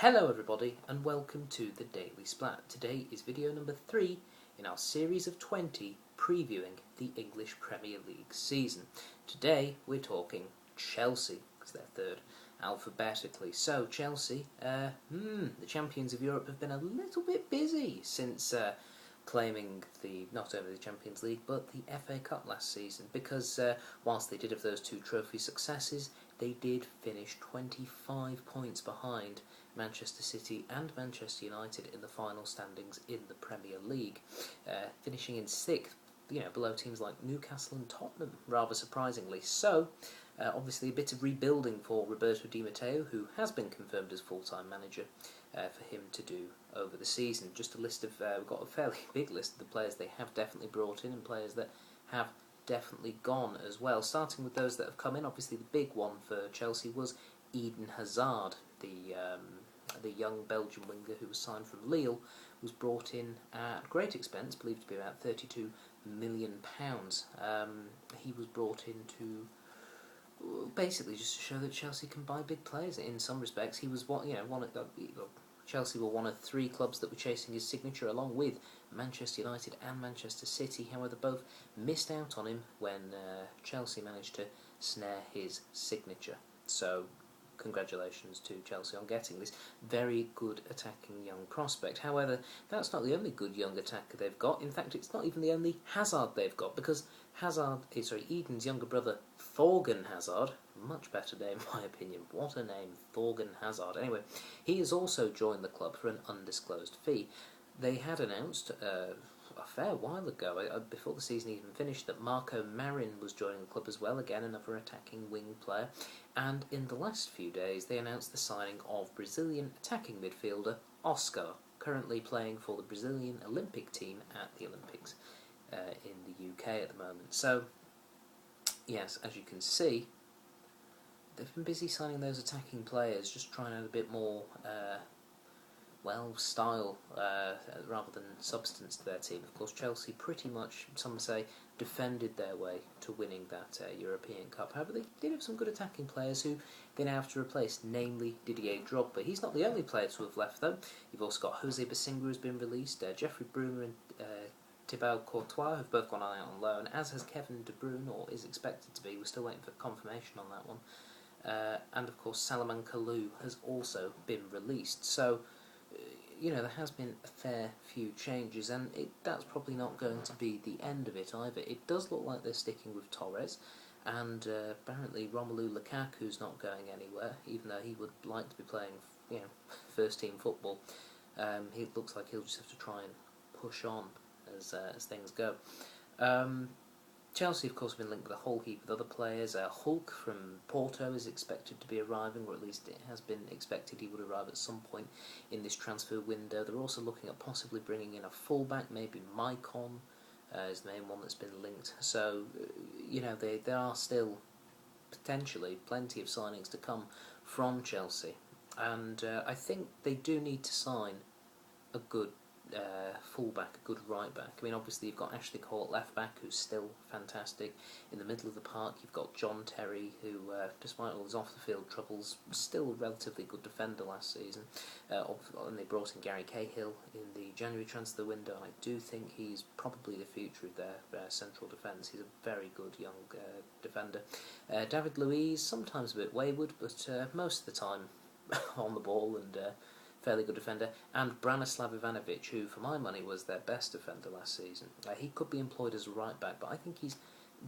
Hello everybody and welcome to the Daily Splat. Today is video number 3 in our series of 20 previewing the English Premier League season. Today we're talking Chelsea, because they're third alphabetically. So Chelsea, the champions of Europe, have been a little bit busy since claiming not only the Champions League but the FA Cup last season, because whilst they did have those 2 trophy successes, they did finish 25 points behind Manchester City and Manchester United in the final standings in the Premier League, finishing in 6th, below teams like Newcastle and Tottenham, rather surprisingly. So, obviously a bit of rebuilding for Roberto Di Matteo, who has been confirmed as full-time manager, for him to do over the season. Just a list of, we've got a fairly big list of the players they have definitely brought in and players that have definitely gone as well. Starting with those that have come in, obviously the big one for Chelsea was Eden Hazard, the young Belgian winger who was signed from Lille, was brought in at great expense, believed to be about £32 million. He was brought in to basically just to show that Chelsea can buy big players. In some respects, he was Chelsea were one of 3 clubs that were chasing his signature, along with Manchester United and Manchester City. However, both missed out on him when Chelsea managed to snare his signature. So, congratulations to Chelsea on getting this very good attacking young prospect. However, that's not the only good young attacker they've got. In fact, it's not even the only Hazard they've got, because Eden's younger brother, Thorgan Hazard, much better name in my opinion, what a name, Thorgan Hazard. Anyway, he has also joined the club for an undisclosed fee. They had announced a fair while ago, before the season even finished, that Marco Marin was joining the club as well, again another attacking wing player, and in the last few days they announced the signing of Brazilian attacking midfielder Oscar, currently playing for the Brazilian Olympic team at the Olympics in the UK at the moment. So, yes, as you can see, they've been busy signing those attacking players, just trying to add a bit more style rather than substance to their team. Of course, Chelsea pretty much, some say, defended their way to winning that European Cup. However, they did have some good attacking players who they now have to replace, namely Didier Drogba. He's not the only player to have left, though. You've also got Jose Basinga, who's been released, Jeffrey Bruner and Thibaut Courtois have both gone out on loan, as has Kevin De Bruyne, or is expected to be. We're still waiting for confirmation on that one. And of course, Salomon Kalou has also been released. So, there has been a fair few changes, and that's probably not going to be the end of it either. It does look like they're sticking with Torres, and apparently Romelu Lukaku's not going anywhere, even though he would like to be playing, first-team football. He looks like he'll just have to try and push on as things go. Chelsea, of course, have been linked with a whole heap of other players. Hulk from Porto is expected to be arriving, or at least it has been expected he would arrive at some point in this transfer window. They're also looking at possibly bringing in a fullback, maybe Maicon is the main one that's been linked. So, there are still potentially plenty of signings to come from Chelsea. And I think they do need to sign a good fullback, a good right back. I mean, obviously you've got Ashley Cole at left back, who's still fantastic. In the middle of the park, you've got John Terry, who, despite all his off-the-field troubles, was still a relatively good defender last season. And they brought in Gary Cahill in the January transfer window, and I do think he's probably the future of their central defence. He's a very good young defender. David Luiz, sometimes a bit wayward, but most of the time on the ball and fairly good defender, and Branislav Ivanovic, who for my money was their best defender last season. He could be employed as a right back, but I think he's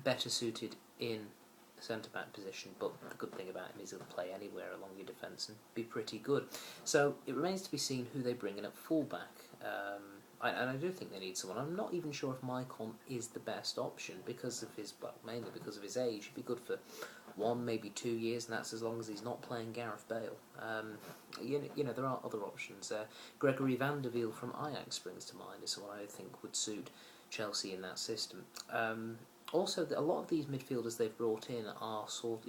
better suited in the centre back position. But the good thing about him is he'll play anywhere along your defence and be pretty good. So it remains to be seen who they bring in at full back. And I do think they need someone. I'm not even sure if Maicon is the best option because of mainly because of his age. He'd be good for 1, maybe 2 years, and that's as long as he's not playing Gareth Bale. There are other options. Gregory Van der Wiel from Ajax springs to mind as someone I think would suit Chelsea in that system. Also, a lot of these midfielders they've brought in are sort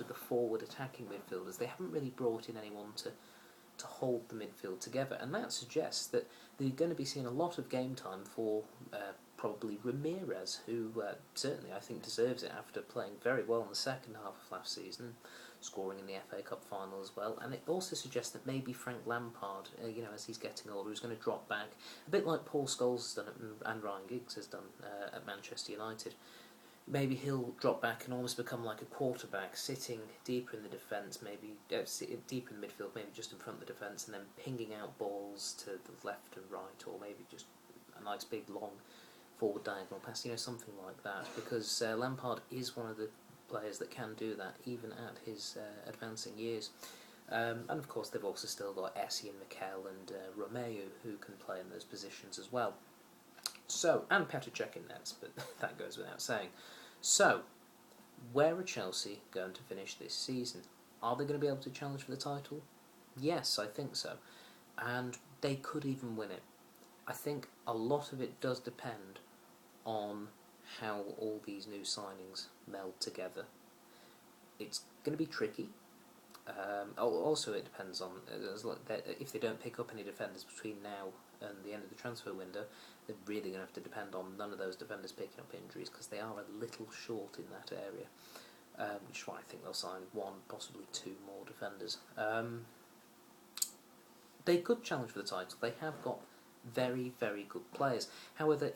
of the forward attacking midfielders. They haven't really brought in anyone to hold the midfield together, and that suggests that they're going to be seeing a lot of game time for probably Ramirez, who certainly I think deserves it after playing very well in the second half of last season, scoring in the FA Cup final as well. And it also suggests that maybe Frank Lampard, as he's getting older, is going to drop back, a bit like Paul Scholes has done and Ryan Giggs has done at Manchester United. Maybe he'll drop back and almost become like a quarterback, sitting deeper in the defence, maybe deeper in the midfield, maybe just in front of the defence, and then pinging out balls to the left and right, or maybe just a nice big long forward diagonal pass, something like that. Because Lampard is one of the players that can do that, even at his advancing years. And of course, they've also still got Essie and Mikel and Romeo, who can play in those positions as well. So, and Petr Cech in nets, but that goes without saying. So, where are Chelsea going to finish this season? Are they going to be able to challenge for the title? Yes, I think so. And they could even win it. I think a lot of it does depend on how all these new signings meld together. It's going to be tricky. Also, it depends on if they don't pick up any defenders between now and the end of the transfer window, they're really going to have to depend on none of those defenders picking up injuries, because they are a little short in that area, which is why I think they'll sign one, possibly two more defenders. They could challenge for the title. They have got very, very good players. However,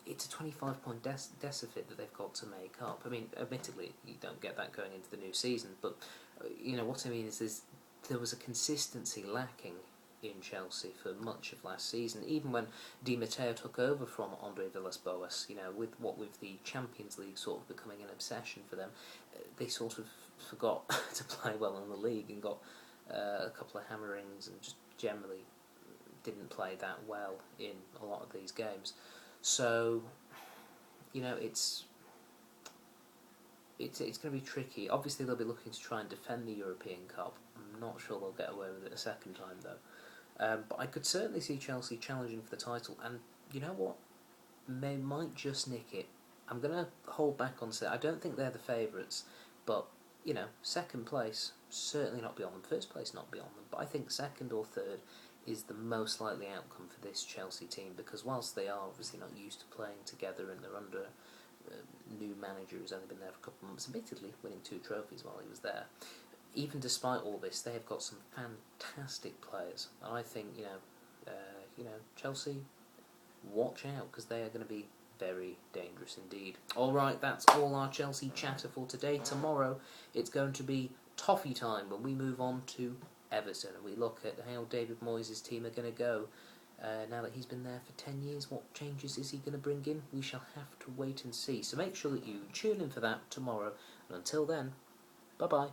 it's a 25-point deficit that they've got to make up. I mean, admittedly, you don't get that going into the new season, but what I mean is there was a consistency lacking in Chelsea for much of last season. Even when Di Matteo took over from Andre Villas-Boas, with the Champions League sort of becoming an obsession for them, they sort of forgot to play well in the league and got a couple of hammerings and just generally didn't play that well in a lot of these games. So, it's going to be tricky. Obviously, they'll be looking to try and defend the European Cup. I'm not sure they'll get away with it a second time, though. But I could certainly see Chelsea challenging for the title, and you know what? They might just nick it. I'm going to hold back on saying I don't think they're the favourites, but second place, certainly not beyond them. First place, not beyond them. But I think second or third is the most likely outcome for this Chelsea team, because whilst they are obviously not used to playing together and they're under a new manager who's only been there for a couple of months, admittedly winning 2 trophies while he was there, even despite all this, they have got some fantastic players. And I think, Chelsea, watch out, because they are going to be very dangerous indeed. Alright, that's all our Chelsea chatter for today. Tomorrow, it's going to be toffee time when we move on to Everton and we look at how David Moyes' team are going to go. Now that he's been there for 10 years, what changes is he going to bring in? We shall have to wait and see. So make sure that you tune in for that tomorrow. And until then, bye-bye.